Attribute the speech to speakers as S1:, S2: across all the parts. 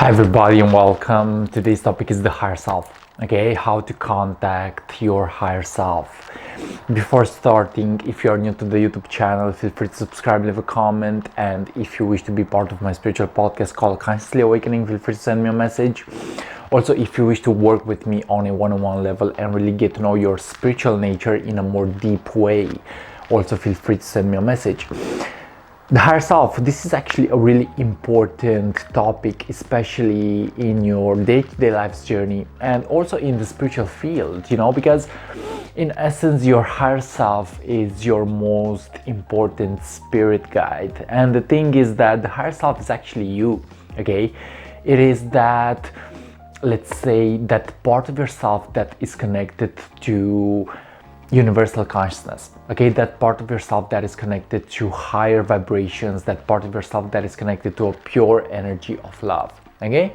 S1: Hi everybody and welcome. Today's topic is the higher self. Okay, how to contact your higher self. Before starting, if you are new to the YouTube channel, feel free to subscribe, leave a comment, and if you wish to be part of my spiritual podcast called Consciously Awakening, feel free to send me a message. Also, if you wish to work with me on a one-on-one level and really get to know your spiritual nature in a more deep way, also feel free to send me a message. The higher self, this is actually a really important topic, especially in your day-to-day life's journey and also in the spiritual field, because in essence, your higher self is your most important spirit guide. And the thing is that the higher self is actually you, okay? It is that, let's say, that part of yourself that is connected to universal consciousness, okay, that part of yourself that is connected to higher vibrations, that part of yourself that is connected to a pure energy of love, okay?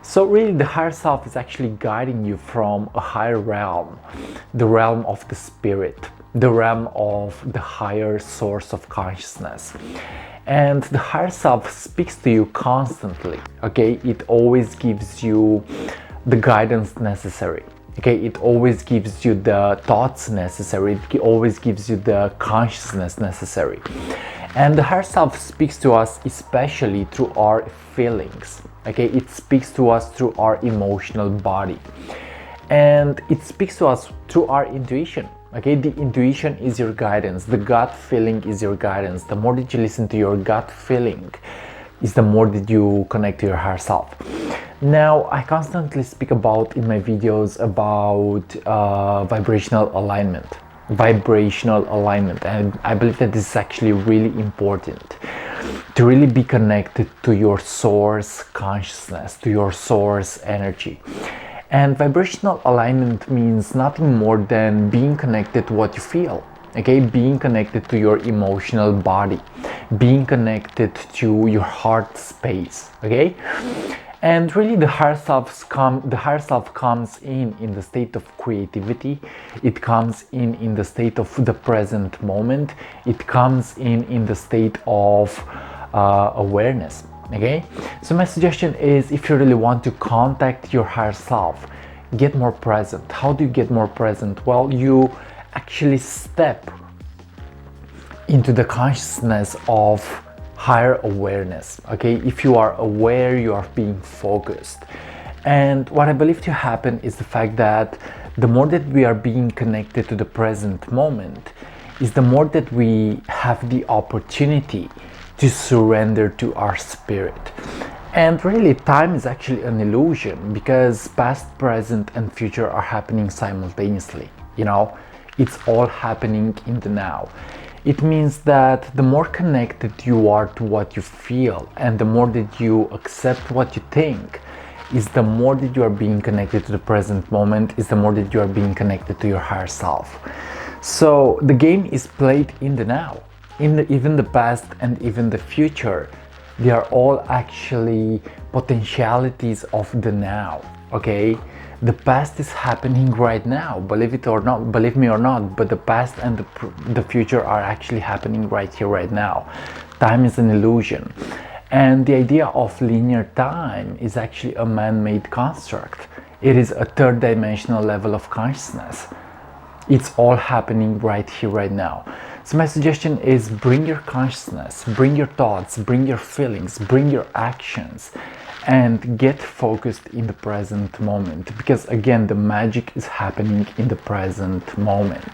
S1: So really the higher self is actually guiding you from a higher realm, the realm of the spirit, the realm of the higher source of consciousness. And the higher self speaks to you constantly, okay? It always gives you the guidance necessary. Okay, it always gives you the thoughts necessary, it always gives you the consciousness necessary. And the higher self speaks to us especially through our feelings. Okay, it speaks to us through our emotional body. And it speaks to us through our intuition. Okay, the intuition is your guidance, the gut feeling is your guidance. The more that you listen to your gut feeling, is the more that you connect to your higher self. Now, I constantly speak about in my videos about vibrational alignment, and I believe that this is actually really important to really be connected to your source consciousness, to your source energy. And vibrational alignment means nothing more than being connected to what you feel. Okay, being connected to your emotional body, being connected to your heart space. Okay, and really the higher self comes in the state of creativity. It comes in the state of the present moment. It comes in the state of awareness. Okay, so my suggestion is, if you really want to contact your higher self, get more present. How do you get more present? Well, you actually step into the consciousness of higher awareness. Okay, if you are aware, you are being focused. And what I believe to happen is the fact that the more that we are being connected to the present moment, is the more that we have the opportunity to surrender to our spirit. And really, time is actually an illusion, because past, present and future are happening simultaneously. It's all happening in the now. It means that the more connected you are to what you feel and the more that you accept what you think, is the more that you are being connected to the present moment, is the more that you are being connected to your higher self. So the game is played in the now. Even the past and even the future, they are all actually potentialities of the now. Okay, the past is happening right now, believe me or not, but the past and the future are actually happening right here, right now. Time is an illusion. And the idea of linear time is actually a man-made construct. It is a third dimensional level of consciousness. It's all happening right here, right now. So my suggestion is, bring your consciousness, bring your thoughts, bring your feelings, bring your actions, and get focused in the present moment, because again, the magic is happening in the present moment.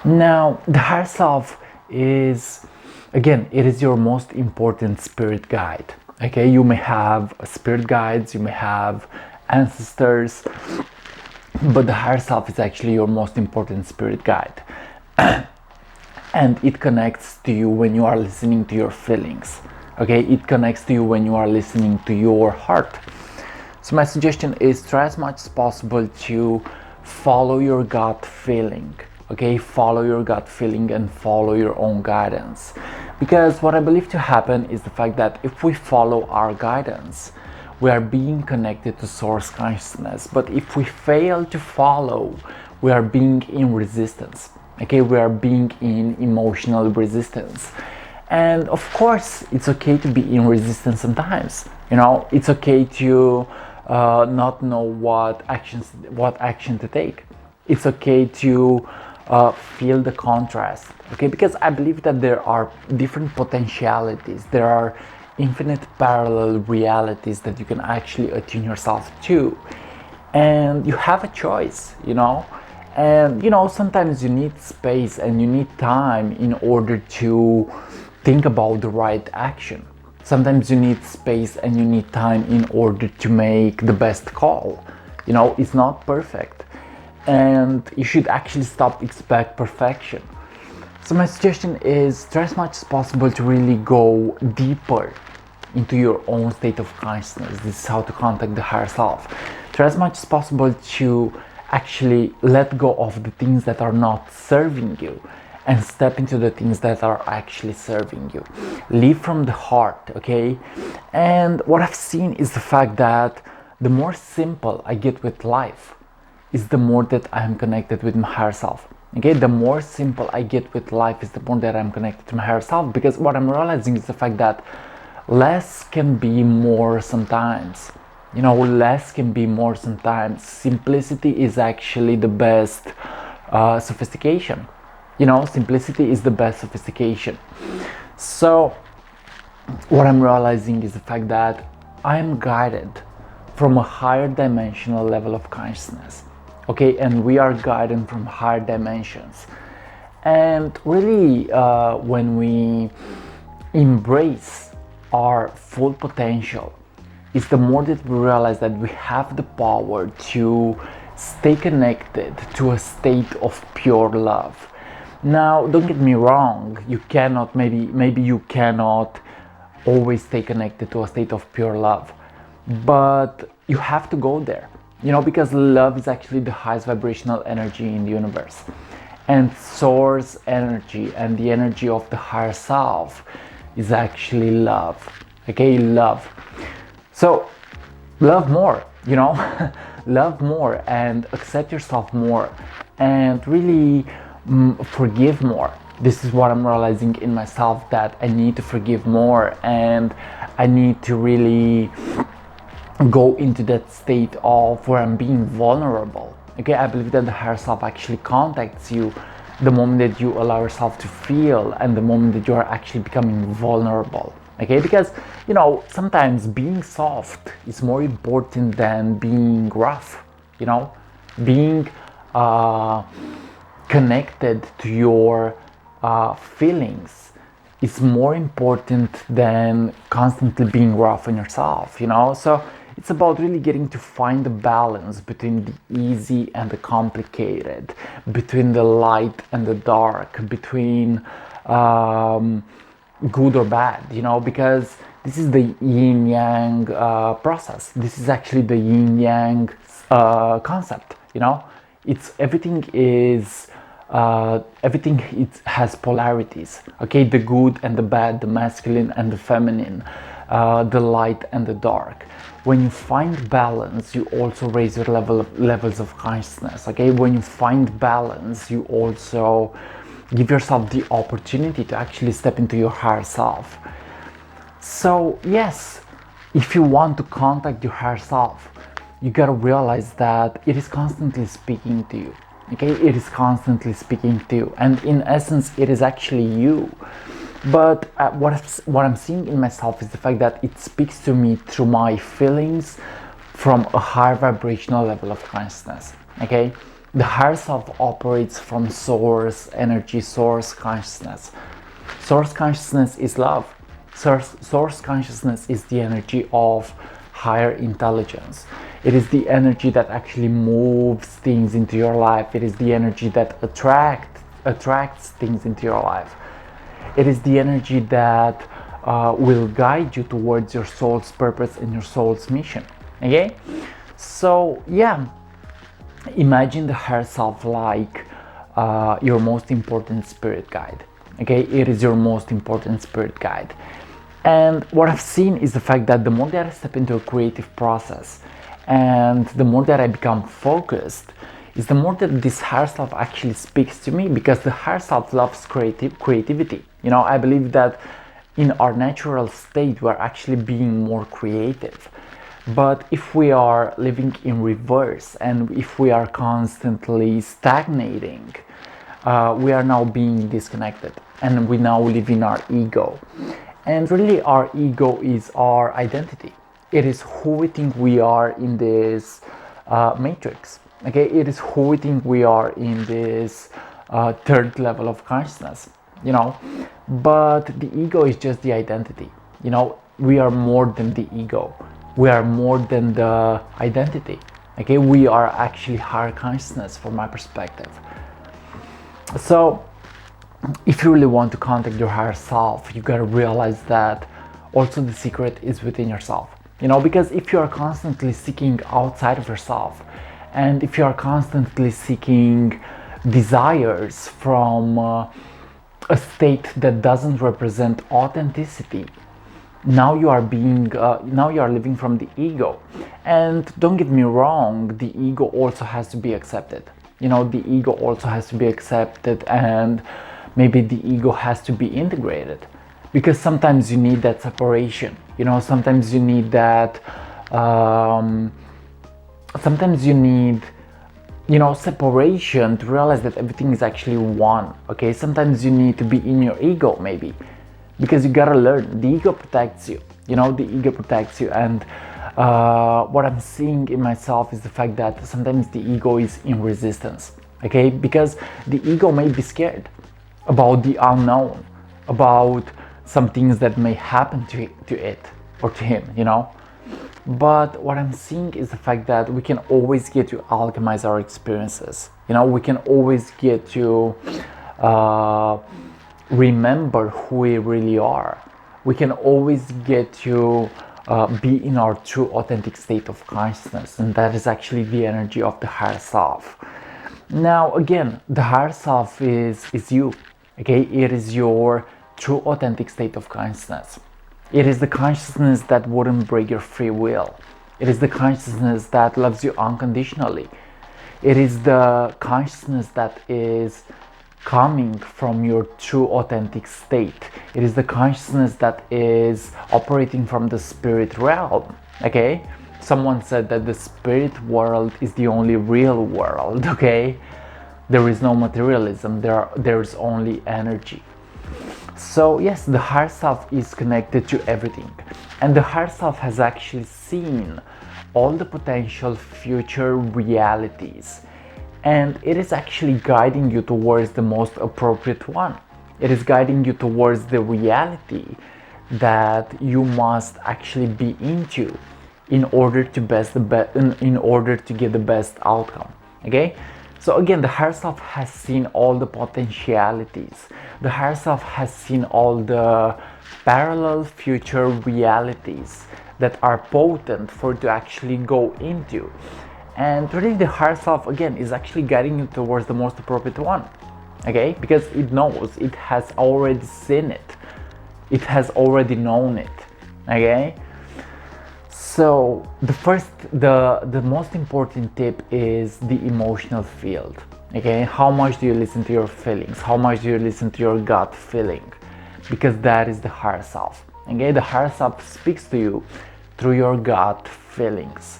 S1: Now, the higher self is, again, it is your most important spirit guide. Okay, you may have spirit guides, you may have ancestors, but the higher self is actually your most important spirit guide. And it connects to you when you are listening to your feelings. Okay, it connects to you when you are listening to your heart. So my suggestion is, try as much as possible to follow your gut feeling. Okay, follow your gut feeling and follow your own guidance. Because what I believe to happen is the fact that if we follow our guidance, we are being connected to source consciousness. But if we fail to follow, we are being in resistance. Okay, we are being in emotional resistance. And of course, it's okay to be in resistance sometimes. It's okay to not know what action to take. It's okay to feel the contrast. Okay, because I believe that there are different potentialities. There are infinite parallel realities that you can actually attune yourself to, and you have a choice. And sometimes you need space and you need time in order to think about the right action. Sometimes you need space and you need time in order to make the best call. It's not perfect, and you should actually stop expect perfection. So my suggestion is try as much as possible to really go deeper into your own state of consciousness. This is how to contact the higher self. Try as much as possible to actually let go of the things that are not serving you and step into the things that are actually serving you. Live from the heart, okay? And what I've seen is the fact that the more simple I get with life is the more that I am connected with my higher self. Okay, the more simple I get with life is the more that I'm connected to my higher self, because what I'm realizing is the fact that less can be more sometimes. Less can be more sometimes. Simplicity is actually the best sophistication. Simplicity is the best sophistication. So what I'm realizing is the fact that I'm guided from a higher dimensional level of consciousness. Okay, and we are guided from higher dimensions. And really, when we embrace our full potential, it's the more that we realize that we have the power to stay connected to a state of pure love. Now, don't get me wrong, you cannot, maybe you cannot always stay connected to a state of pure love, but you have to go there, because love is actually the highest vibrational energy in the universe, and source energy and the energy of the higher self is actually love. Okay, love. So love more, love more and accept yourself more, and really forgive more. This is what I'm realizing in myself, that I need to forgive more, and I need to really go into that state of where I'm being vulnerable. Okay, I believe that the higher self actually contacts you the moment that you allow yourself to feel, and the moment that you are actually becoming vulnerable. Okay, because sometimes being soft is more important than being rough. Being connected to your feelings is more important than constantly being rough on yourself. So it's about really getting to find the balance between the easy and the complicated, between the light and the dark, between good or bad, because this is the yin yang process. This is actually the yin yang concept. It's everything it has polarities. Okay, the good and the bad, the masculine and the feminine, the light and the dark. When you find balance, you also raise your levels of consciousness. Okay, when you find balance, you also give yourself the opportunity to actually step into your higher self. So yes, if you want to contact your higher self, you gotta realize that it is constantly speaking to you. Okay, it is constantly speaking to you, and in essence, it is actually you. But what I'm seeing in myself is the fact that it speaks to me through my feelings from a higher vibrational level of consciousness. Okay, the higher self operates from source energy, source consciousness. Source consciousness is love. Source consciousness is the energy of higher intelligence. It is the energy that actually moves things into your life. It is the energy that attracts things into your life. It is the energy that will guide you towards your soul's purpose and your soul's mission. Okay? So yeah, imagine the higher self like your most important spirit guide. Okay? It is your most important spirit guide. And what I've seen is the fact that the more that I step into a creative process, and the more that I become focused, is the more that this higher self actually speaks to me, because the higher self loves creativity. I believe that in our natural state, we're actually being more creative. But if we are living in reverse and if we are constantly stagnating, we are now being disconnected and we now live in our ego. And really, our ego is our identity. It is who we think we are in this matrix. Okay, it is who we think we are in this third level of consciousness, you know. But the ego is just the identity. You know, we are more than the ego. We are more than the identity. Okay, we are actually higher consciousness from my perspective. So if you really want to contact your higher self, you gotta realize that also the secret is within yourself. You know, because if you are constantly seeking outside of yourself, and if you are constantly seeking desires from a state that doesn't represent authenticity, now you are living from the ego. And don't get me wrong, the ego also has to be accepted. You know, the ego also has to be accepted, and maybe the ego has to be integrated, because sometimes you need that separation. You know, sometimes you need that sometimes you need, you know, separation to realize that everything is actually one. Okay, sometimes you need to be in your ego, maybe, because you gotta learn. The ego protects you. You know, the ego protects you. And what I'm seeing in myself is the fact that sometimes the ego is in resistance. Okay, because the ego may be scared about the unknown, about some things that may happen to it or to him, you know. But what I'm seeing is the fact that we can always get to alchemize our experiences. You know, we can always get to remember who we really are. We can always get to be in our true authentic state of consciousness, and that is actually the energy of the higher self. Now again, the higher self is you. Okay, it is your true authentic state of consciousness. It is the consciousness that wouldn't break your free will. It is the consciousness that loves you unconditionally. It is the consciousness that is coming from your true authentic state. It is the consciousness that is operating from the spirit realm. Okay, someone said that the spirit world is the only real world. Okay, there is no materialism, there is only energy. So yes, the higher self is connected to everything, and the higher self has actually seen all the potential future realities, and it is actually guiding you towards the most appropriate one. It is guiding you towards the reality that you must actually be into in order to in order to get the best outcome. Okay, so again, the higher self has seen all the potentialities. The higher self has seen all the parallel future realities that are potent for it to actually go into. And really, the higher self again is actually guiding you towards the most appropriate one. Okay, because it knows, it has already seen it, it has already known it. Okay, so the most important tip is the emotional field. Okay, how much do you listen to your feelings? How much do you listen to your gut feeling? Because that is the higher self. Okay, the higher self speaks to you through your gut feelings.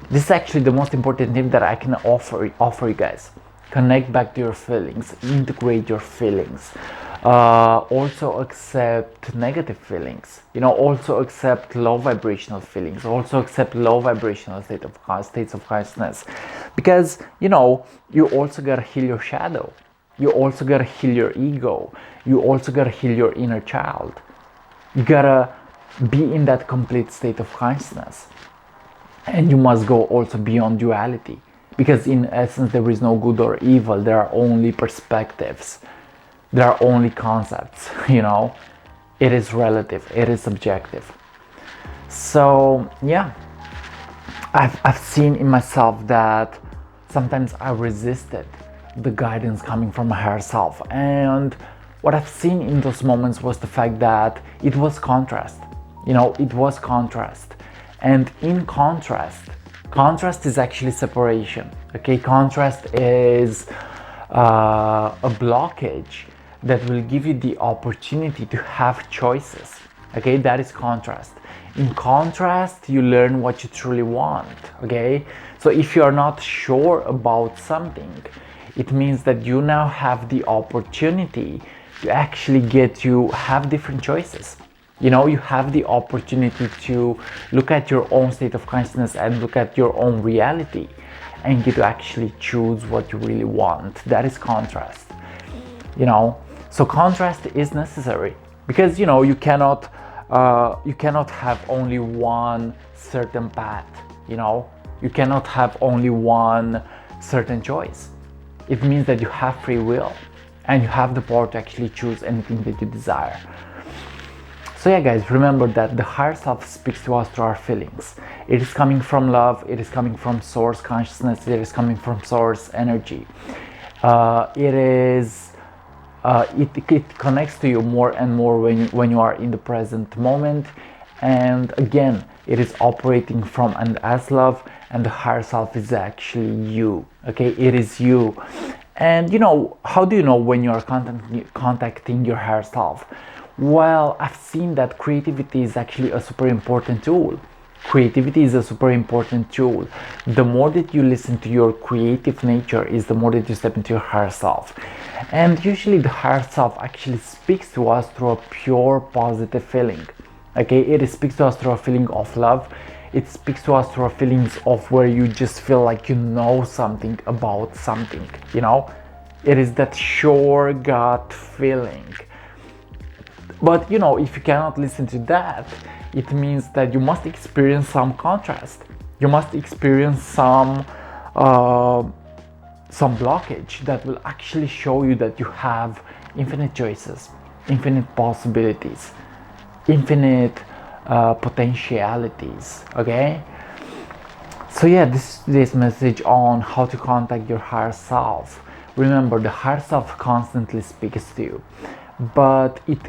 S1: This is actually the most important tip that I can offer you guys. Connect back to your feelings, integrate your feelings. Also accept negative feelings. You know, also accept low vibrational feelings. Also accept low vibrational states of consciousness, because you know, you also gotta heal your shadow. You also gotta heal your ego. You also gotta heal your inner child. You gotta be in that complete state of consciousness, and you must go also beyond duality, because in essence there is no good or evil. There are only perspectives. There are only concepts, you know. It is relative, it is subjective. So yeah, I've seen in myself that sometimes I resisted the guidance coming from my higher self, and what I've seen in those moments was the fact that it was contrast. You know, it was contrast. And in contrast is actually separation. Okay, contrast is a blockage that will give you the opportunity to have choices. Okay, that is contrast. In contrast, you learn what you truly want. Okay, so if you are not sure about something, it means that you now have the opportunity to actually get to have different choices. You know, you have the opportunity to look at your own state of consciousness and look at your own reality and get to actually choose what you really want. That is contrast. You know, so contrast is necessary because, you know, you cannot have only one certain path. You know, you cannot have only one certain choice. It means that you have free will and you have the power to actually choose anything that you desire. So yeah, guys, remember that the higher self speaks to us through our feelings. It is coming from love, it is coming from source consciousness, it is coming from source energy. It connects to you more and more when you are in the present moment. And again, it is operating from and as love, and the higher self is actually you. Okay, it is you. And you know, how do you know when you are contacting your higher self? Well, I've seen that creativity is actually a super important tool. Creativity is a super important tool. The more that you listen to your creative nature is the more that you step into your higher self. And usually the higher self actually speaks to us through a pure positive feeling. Okay, it speaks to us through a feeling of love. It speaks to us through feelings of where you just feel like you know something about something, you know? It is that sure gut feeling. But you know, if you cannot listen to that, it means that you must experience some contrast. You must experience some blockage that will actually show you that you have infinite choices, infinite possibilities, infinite potentialities. Okay, so yeah, this is today's message on how to contact your higher self. Remember, the higher self constantly speaks to you, but it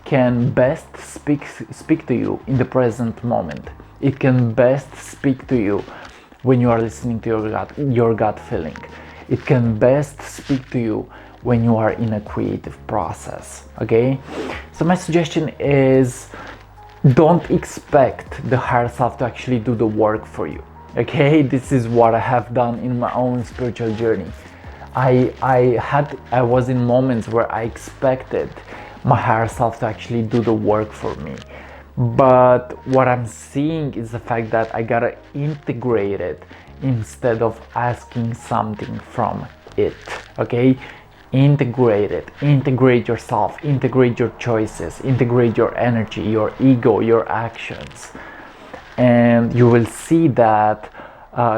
S1: can best speak to you in the present moment. It can best speak to you when you are listening to your gut feeling. It can best speak to you when you are in a creative process. Okay, so my suggestion is, don't expect the higher self to actually do the work for you. Okay, this is what I have done in my own spiritual journey. I was in moments where I expected my higher self to actually do the work for me. But what I'm seeing is the fact that I gotta integrate it instead of asking something from it. Okay, integrate it, integrate yourself, integrate your choices, integrate your energy, your ego, your actions, and you will see that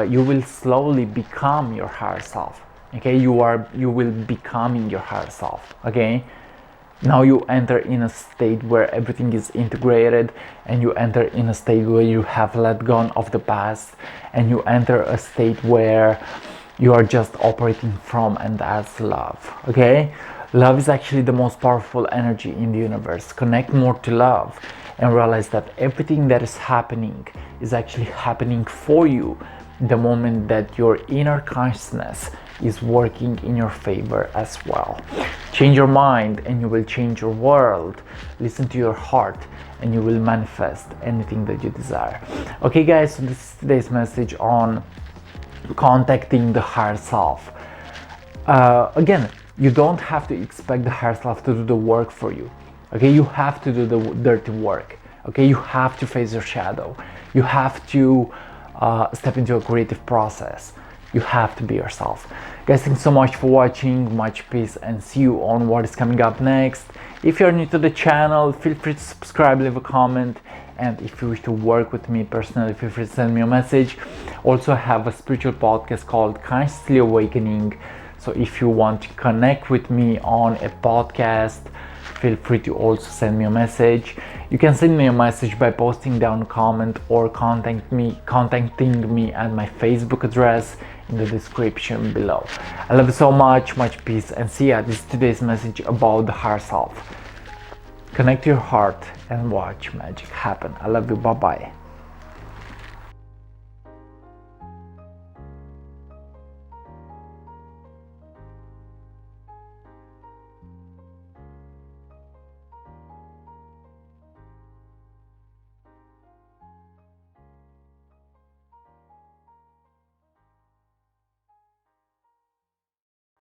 S1: you will slowly become your higher self. Okay, you will becoming your higher self. Okay, now you enter in a state where everything is integrated, and you enter in a state where you have let go of the past, and you enter a state where you are just operating from and as love. Okay, love is actually the most powerful energy in the universe. Connect more to love and realize that everything that is happening is actually happening for you the moment that your inner consciousness is working in your favor as well. Change your mind and you will change your world. Listen to your heart and you will manifest anything that you desire. Okay guys, so this is today's message on contacting the higher self. Again, you don't have to expect the higher self to do the work for you. Okay, you have to do the dirty work. Okay, you have to face your shadow. You have to step into a creative process. You have to be yourself. Guys, thanks so much for watching. Much peace and see you on what is coming up next. If you're new to the channel, feel free to subscribe, leave a comment, and if you wish to work with me personally, feel free to send me a message. Also, I have a spiritual podcast called Consciously Awakening. So if you want to connect with me on a podcast, feel free to also send me a message. You can send me a message by posting down a comment or contacting me at my Facebook address in the description below. I love you so much, much peace, and see ya. This is today's message about the higher self. Connect to your heart and watch magic happen. I love you. Bye bye.